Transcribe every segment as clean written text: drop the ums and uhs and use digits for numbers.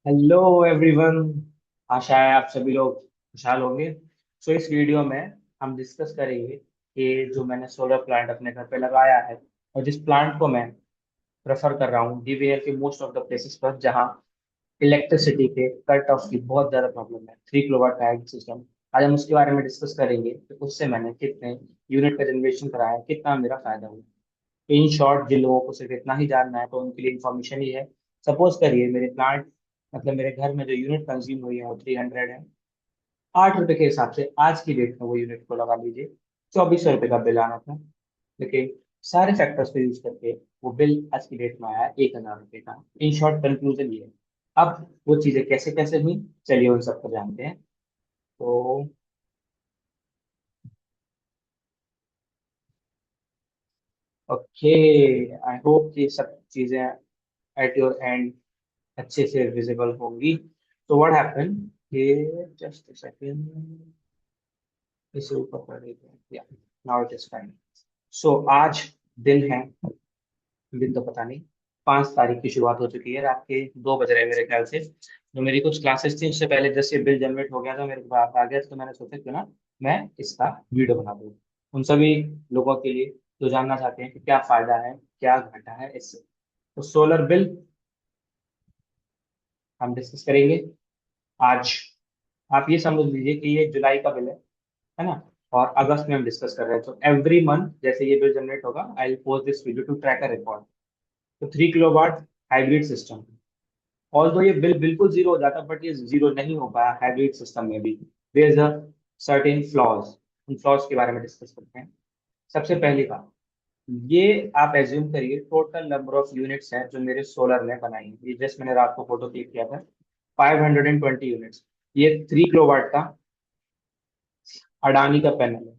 Hello everyone. आशा है आप सभी लोग खुशहाल होंगे। इस वीडियो में हम डिस्कस करेंगे कि जो मैंने सोलर प्लांट अपने घर पे लगाया है और जिस प्लांट को मैं प्रेफर कर रहा हूँ डीवीएल के मोस्ट ऑफ द प्लेसेस पर जहाँ इलेक्ट्रिसिटी के कट ऑफ की बहुत ज़्यादा प्रॉब्लम है, 3 किलोवाट का सिस्टम। आज हम उसके बारे में डिस्कस करेंगे कि उससे मैंने कितने यूनिट का जनरेशन कराया, कितना मेरा फायदा हुआ। इन शॉर्ट जिन लोगों को सिर्फ इतना ही जानना है तो उनके लिए इन्फॉर्मेशन ही है। सपोज करिए मेरे प्लांट मतलब मेरे घर में जो यूनिट कंज्यूम हुई है वो 300 है। 8 रुपए के हिसाब से आज की डेट में वो यूनिट को लगा लीजिए 2400 रुपये का बिल आना था। लेकिन सारे फैक्टर्स को यूज करके वो बिल आज की डेट में आया 1000 रुपये का। इन शॉर्ट कंक्लूजन ये है। अब वो चीजें कैसे कैसे हुई, चलिए उन सबको जानते हैं। तो ओके, आई होप ये सब चीजें एट योर एंड अच्छे से विजिबल होंगी। तो व्हाट हैपन, ये जस्ट सेकंड, इसे ऊपर कर देते हैं या नाउ इट इज फाइन। आज दिन है, दिन तो पता नहीं, 5 तारीख की शुरुआत हो चुकी है। रात के 2 बज रहे हैं मेरे ख्याल से। जो मेरी कुछ क्लासेस थी उससे पहले जैसे बिल जनरेट हो गया था मेरे पास आ गया, तो मैंने सोचा क्यों ना मैं इसका वीडियो बना दूँ उन सभी लोगों के लिए जो जानना चाहते हैं कि क्या फायदा है, क्या घाटा है इससे। तो सोलर बिल हम डिस्कस करेंगे आज। आप ये समझ लीजिए कि ये जुलाई का बिल है ना, और अगस्त में हम डिस्कस कर रहे हैं। तो एवरी मंथ जैसे ये बिल जनरेट होगा I will post this video to track a record. तो 3 किलोवाट हाइब्रिड सिस्टम, ऑल्दो ये बिल बिल्कुल जीरो हो जाता बट ये जीरो नहीं हो पाया हाइब्रिड सिस्टम में भी। There is a certain flaws. उन फ्लॉज के बारे में डिस्कस करते हैं। सबसे पहली बात, ये आप एज्यूम करिए टोटल नंबर ऑफ यूनिट्स हैं जो मेरे सोलर ने बनाई है। ये जस्ट मैंने रात को फोटो क्लिक किया था, 520 यूनिट्स। ये 3 किलोवाट का अडानी का पैनल है।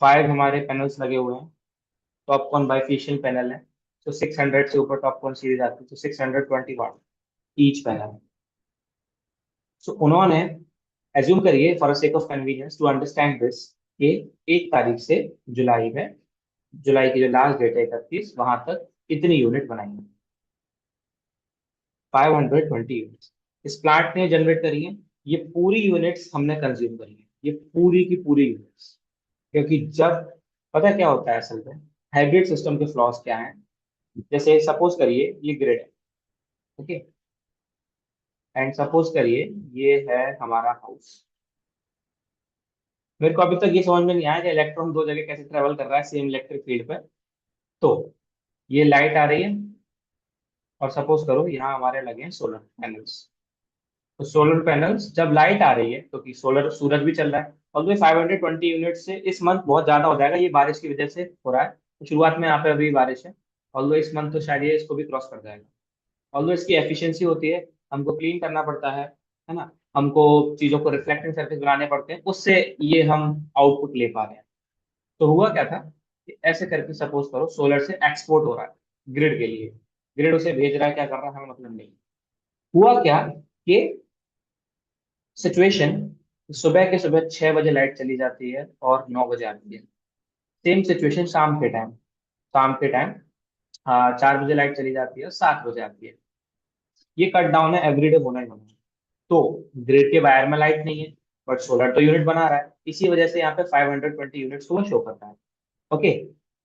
5 हमारे पैनल्स लगे हुए हैं। टॉपकॉन बाइफेशियल पैनल है। तो 600 से ऊपर टॉपकॉन सीरीज आती है तो 620 वाट ईच पैनल। सो उन्होंने एज्यूम करिए for sake of convenience to understand this कि 1 तारीख से जुलाई में, जुलाई की जो लास्ट डेट है 31, वहां तक कितनी यूनिट बनाएंगे। 520 यूनिट्स इस प्लांट ने जनरेट करी है। ये पूरी यूनिट्स हमने कंज्यूम करी है, ये पूरी की पूरी यूनिट्स। क्योंकि जब, पता क्या होता है असल में, हाइब्रिड सिस्टम के फ्लॉज क्या हैं। जैसे सपोज करिए ये ग्रिड है, ओके, एंड सपोज करिए ये है हमारा हाउस। मेरे को अभी तक ये समझ में नहीं आया कि इलेक्ट्रॉन दो जगह कैसे ट्रेवल कर रहा है सेम इलेक्ट्रिक फील्ड पर। तो ये लाइट आ रही है और सपोज करो यहाँ हमारे लगे हैं सोलर पैनल्स। तो सोलर पैनल्स जब लाइट आ रही है तो कि सोलर सूरज भी चल रहा है। और 520 यूनिट से इस मंथ बहुत ज्यादा हो जाएगा, ये बारिश की वजह से हो रहा है। तो शुरुआत में यहाँ पे अभी बारिश है, और इस मंथ तो शायद ये इसको भी क्रॉस कर जाएगा। ऑल्दो इसकी एफिशिएंसी होती है, हमको क्लीन करना पड़ता है ना, हमको चीजों को रिफ्लेक्टिंग सरफेस बनाने पड़ते हैं, उससे ये हम आउटपुट ले पा रहे हैं। तो हुआ क्या था कि ऐसे करके सपोज करो सोलर से एक्सपोर्ट हो रहा है ग्रिड के लिए। ग्रिड उसे भेज रहा है, क्या कर रहा है हमें मतलब नहीं। हुआ क्या कि सिचुएशन, सुबह के सुबह 6 बजे लाइट चली जाती है और 9 बजे आती है। सेम सिचुएशन शाम के टाइम, शाम के टाइम 4 बजे लाइट चली जाती है और 7 बजे आती है। ये कट डाउन है एवरीडे होना ही होना है। तो ग्रिड के वायर में लाइट नहीं है बट सोलर तो यूनिट बना रहा है, इसी वजह से यहाँ पे 520 यूनिट्स को शो करता है। ओके,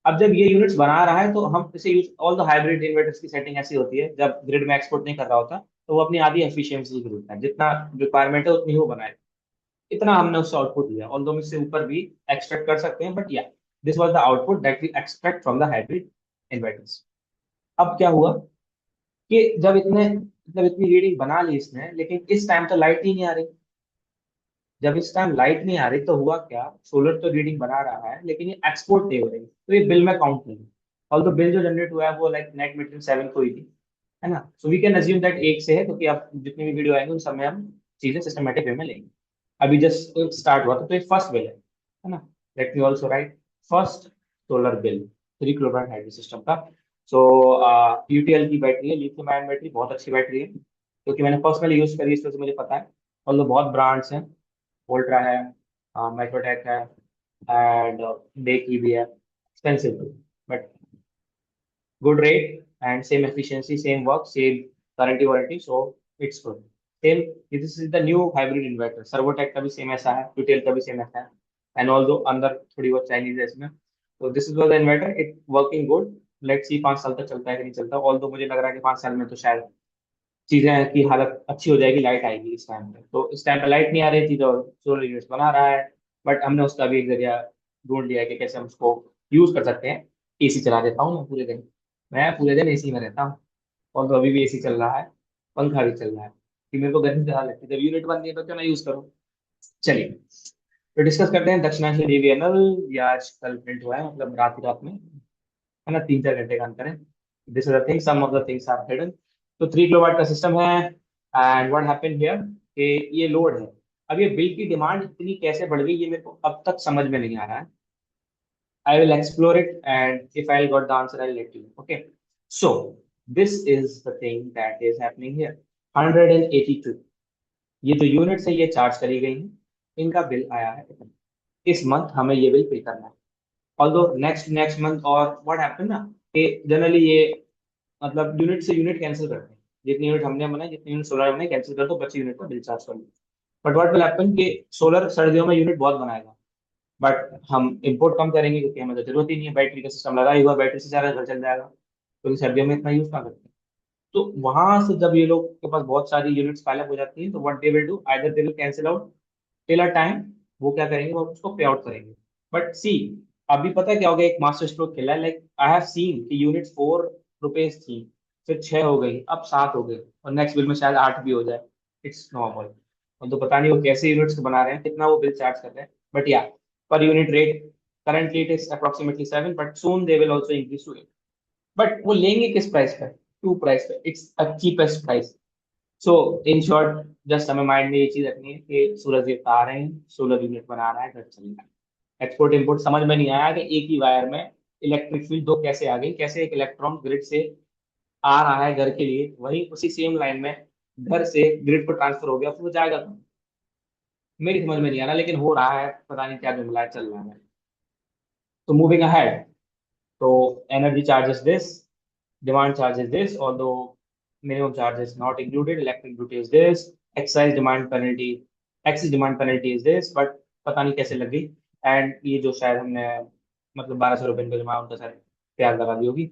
अब जब ये यूनिट्स बना रहा है तो हम इसे use, all the hybrid inverters की सेटिंग ऐसी होती है जब ग्रिड में एक्सपोर्ट नहीं कर रहा होता तो वो अपनी आधी एफिशिएंसी खरीदता है, जितना रिक्वायरमेंट है उतनी ही वो बनाए। इतना हमने उससे आउटपुट लिया, ऑल दो हम इससे ऊपर भी एक्सट्रैक्ट कर सकते हैं बट या this was the output that we extract from the hybrid inverters. अब क्या हुआ कि जब इतने मतलब इतनी रीडिंग बना ली इसने, लेकिन इस टाइम तो लाइट ही नहीं आ रही। जब इस टाइम लाइट नहीं आ रही तो हुआ क्या, सोलर तो रीडिंग बना रहा है लेकिन ये एक्सपोर्ट नहीं हो रही, तो ये बिल में काउंट नहीं। ऑल तो बिल जो जनरेट हुआ है वो लाइक नेट मीटर 7 को ही थी, है ना। So we can assume that एक से है, क्योंकि आप जितनी भी वीडियो आएंगे उन सब में हम चीजें सिस्टमेटिक वे में लेंगे। अभी जस्ट स्टार्ट हुआ था तो ये फर्स्ट बिल है ना। Let me also right first solar bill 3 kilowatt hybrid system का। सो यूटीएल की बैटरी है, लिथियम आयन बैटरी, बहुत अच्छी बैटरी है क्योंकि मैंने पर्सनली यूज करी है, इसलिए मुझे पता है। और बहुत ब्रांड्स हैं, वोल्ट्रा है, माइक्रोटेक है, एंड डेकी भी है, expensive but good rate and same efficiency, same work, same guarantee warranty, so it's good. Same this is the new hybrid inverter, Servotech का भी सेम ऐसा है, ट्यूटेल का भी सेम ऐसा है, एंड ऑल्दो अंदर थोड़ी बहुत चाइनीज है इसमें। तो this is the inverter, it working good. Let's see 5 साल तक चलता है कि नहीं चलता, ऑल्दो मुझे लग रहा है कि 5 साल में तो शायद चीजें की हालत अच्छी हो जाएगी, लाइट आएगी इस टाइम पे। तो इस टाइम पे लाइट नहीं आ रही थी तो सोलर यूनिट्स बना रहा है, बट हमने उसका भी एक जरिया ढूंढ लिया है कि कैसे हम उसको यूज कर सकते हैं। एसी चला देता हूँ मैं पूरे दिन एसी में रहता हूँ, और तो अभी भी एसी चल रहा है, पंखा भी चल रहा है, कि मेरे को गर्मी ज्यादा लगती है, जब यूनिट बन गई तो क्यों ना यूज करूँ। चलिए, तो डिस्कस करते हैं दक्षिणांश डीवीएनएल। ये आज कल प्रिंट हुआ है, मतलब रात ही रात में, है ना, 3-4 घंटे का अंतर है। This is the thing, some of the things are hidden. तो 3 किलोवाट का सिस्टम है, एंड व्हाट हैपेंड हियर कि ये लोड है। अब ये बिल की डिमांड इतनी कैसे बढ़ गई, ये मेरे को अब तक समझ में नहीं आ रहा है। I will explore it, and if I got the answer, I'll let you know. Okay. So this is the thing that is happening here. 182, ये जो यूनिट है ये चार्ज करी गई है, इनका बिल आया है इतना। इस मंथ हमें ये बिल पे करना है। ऑल्दो नेक्स्ट मंथ, और व्हाट हैपन ना कि जनरली ये मतलब यूनिट से यूनिट कैंसिल करते हैं, जितनी यूनिट हमने बनाई, जितनी यूनिट सोलर हमने कैंसिल कर दो, बची यूनिट का बिल चार्ज कर लो। बट व्हाट विल हैपन कि सोलर सर्दियों में यूनिट बहुत बनाएगा, बट हम इंपोर्ट कम करेंगे क्योंकि हमें तो जरूरत ही नहीं है, बैटरी का सिस्टम लगा ही हुआ, बैटरी से सारा घर चल जाएगा, क्योंकि सर्दियों में इतना यूज ना करते हैं। तो वहां से जब ये लोग के पास बहुत सारी यूनिट्स पाइल अप हो जाती है, तो what they will do, either they will cancel out till a time, वो क्या करेंगे, वो उसको पे आउट करेंगे। बट सी, अभी पता है क्या हो गया, एक मास्टर स्ट्रोक खेला है, लाइक आई हैव सीन कि यूनिट 4 रुपीज थी, फिर 6 हो गई, अब 7 हो गई, और नेक्स्ट बिल में शायद 8 भी हो जाए। It's normal. तो पता नहीं वो कैसे यूनिट्स बना रहे हैं, कितना वो बिल चार्ज कर रहे हैं, बट या per unit rate currently it is approximately 7, but soon they will also increase to 8। But वो लेंगे किस प्राइस पे, टू प्राइस पे, it's a cheapest price. So in short, just हमें माइंड में ये चीज रखनी है कि सूरज देवता आ रहे हैं, सोलर यूनिट बना रहा है, घर चल रहा है। एक्सपोर्ट इम्पोर्ट समझ में नहीं आया कि एक ही वायर में इलेक्ट्रिक फील्ड दो कैसे आ गई, कैसे एक इलेक्ट्रॉन ग्रिड से आ रहा है घर के लिए, वही उसी सेम लाइन में घर से ग्रिड पर ट्रांसफर हो गया, फिर वो जाएगा कहाँ? मेरी समझ में नहीं आ रहा, लेकिन हो रहा है, पता नहीं क्या जुमला है, चल रहा है। तो मूविंग अहेड, तो energy charge is this, demand charge is this, although minimum charge is not included, electric duty is this, excise demand penalty, excess demand penalty is this, but पता नहीं कैसे लग गई। एंड ये जो शायद हमने मतलब 1200 रुपये इनका जमा, उनका शायद प्याज लगा दी होगी।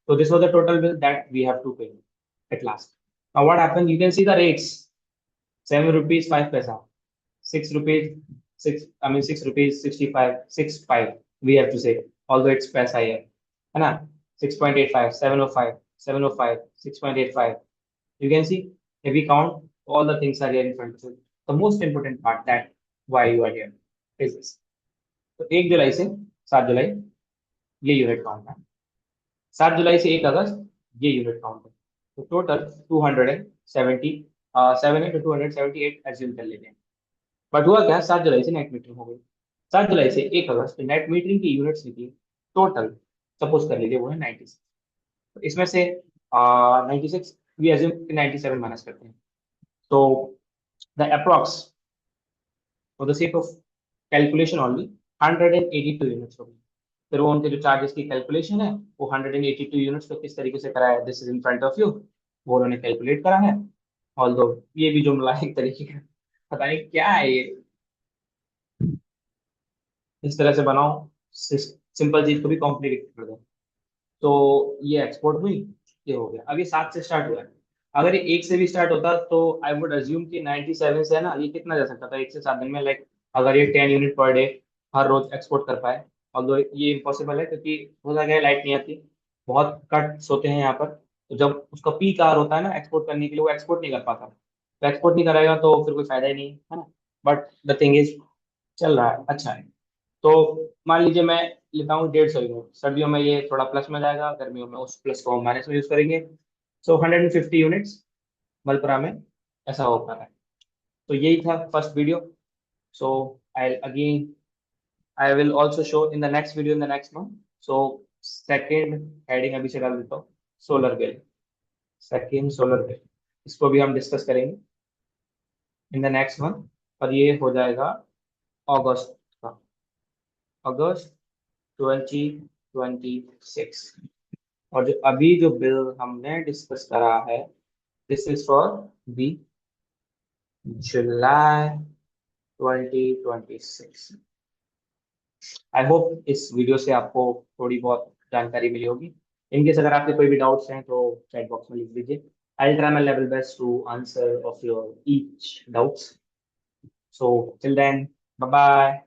तो this was the total bill that we have to pay at last. Now what happen, you can see the rates, 7 rupees 5 paisa, 6 rupees 6, I mean 6 rupees 65, 6 5, we have to say, although it's पैसा ही है ना। 6.85, 705, 705, 6.85, you can see, if we count, all the things are here in front of you. The most important part, that why you are here is this। तो 1 जुलाई से 7 जुलाई ये unit count है, 7 जुलाई से 1 अगस्त ये unit count है। तो टोटल 277 है, तो 278 एज्यूम कर लेते हैं। बट हुआ क्या, 7 जुलाई से नेट मीटरिंग हो गई। 7 जुलाई से 1 अगस्त नेट मीटरिंग की यूनिट्स निकली टोटल, सपोज कर लीजिए वो है 96। तो इसमें से 96 वी एज्यूम 97 माइनस करते हैं, तो the approx for the sake of calculation only 182 units हो गई। फिर वो उनके जो चार्जेस की कैलकुलेशन है, वो 182 यूनिट्स को किस तरीके से करा है, this is in front of you, वो उन्होंने कैलकुलेट करा है। ऑल्दो ये भी जुमला एक तरीके का, पता नहीं क्या है ये, इस तरह से बनाओ, सिंपल चीज को भी कॉम्प्लिकेट कर दो। तो ये एक्सपोर्ट हुई, ये हो गया। अब ये 7 से स्टार्ट हुआ है, अगर ये 1 से भी स्टार्ट होता तो आई वुड अज्यूम कि 97 से है ना, ये कितना जा सकता था 1 से 7 दिन में, लाइक अगर ये 10 यूनिट पर डे हर रोज एक्सपोर्ट कर पाए। ऑल्दो ये इम्पॉसिबल है, क्योंकि होता क्या है, लाइट नहीं आती, बहुत कट होते हैं यहाँ पर, तो जब उसका पीक आवर होता है ना एक्सपोर्ट करने के लिए, वो एक्सपोर्ट नहीं कर पाता, तो एक्सपोर्ट नहीं करेगा तो फिर कोई फायदा ही नहीं है ना। बट द थिंग इज, चल रहा है, अच्छा है। तो मान लीजिए मैं लेता हूँ 150 यूनिट, सर्दियों में ये थोड़ा प्लस में जाएगा, गर्मियों में उस प्लस को हम माइनस में यूज करेंगे। सो 150 यूनिट्स मलपुरा में ऐसा हो पा रहा है। तो यही था first video. So I again, I will also show in the next video in the next month. So second heading अभी से डाल देता हूँ, solar bill, second solar bill, इसको भी हम डिस्कस करेंगे इन द नेक्स्ट मंथ, और ये हो जाएगा अगस्त का, अगस्त 2026। और जो अभी जो बिल हमने डिस्कस करा है, this is for the July 2026। I hope इस वीडियो से आपको थोड़ी बहुत जानकारी मिली होगी। इनकेस अगर आपके कोई भी डाउट्स हैं तो चैट बॉक्स में लिख दीजिए। I try my level best to answer of your each doubts. So till then, bye bye.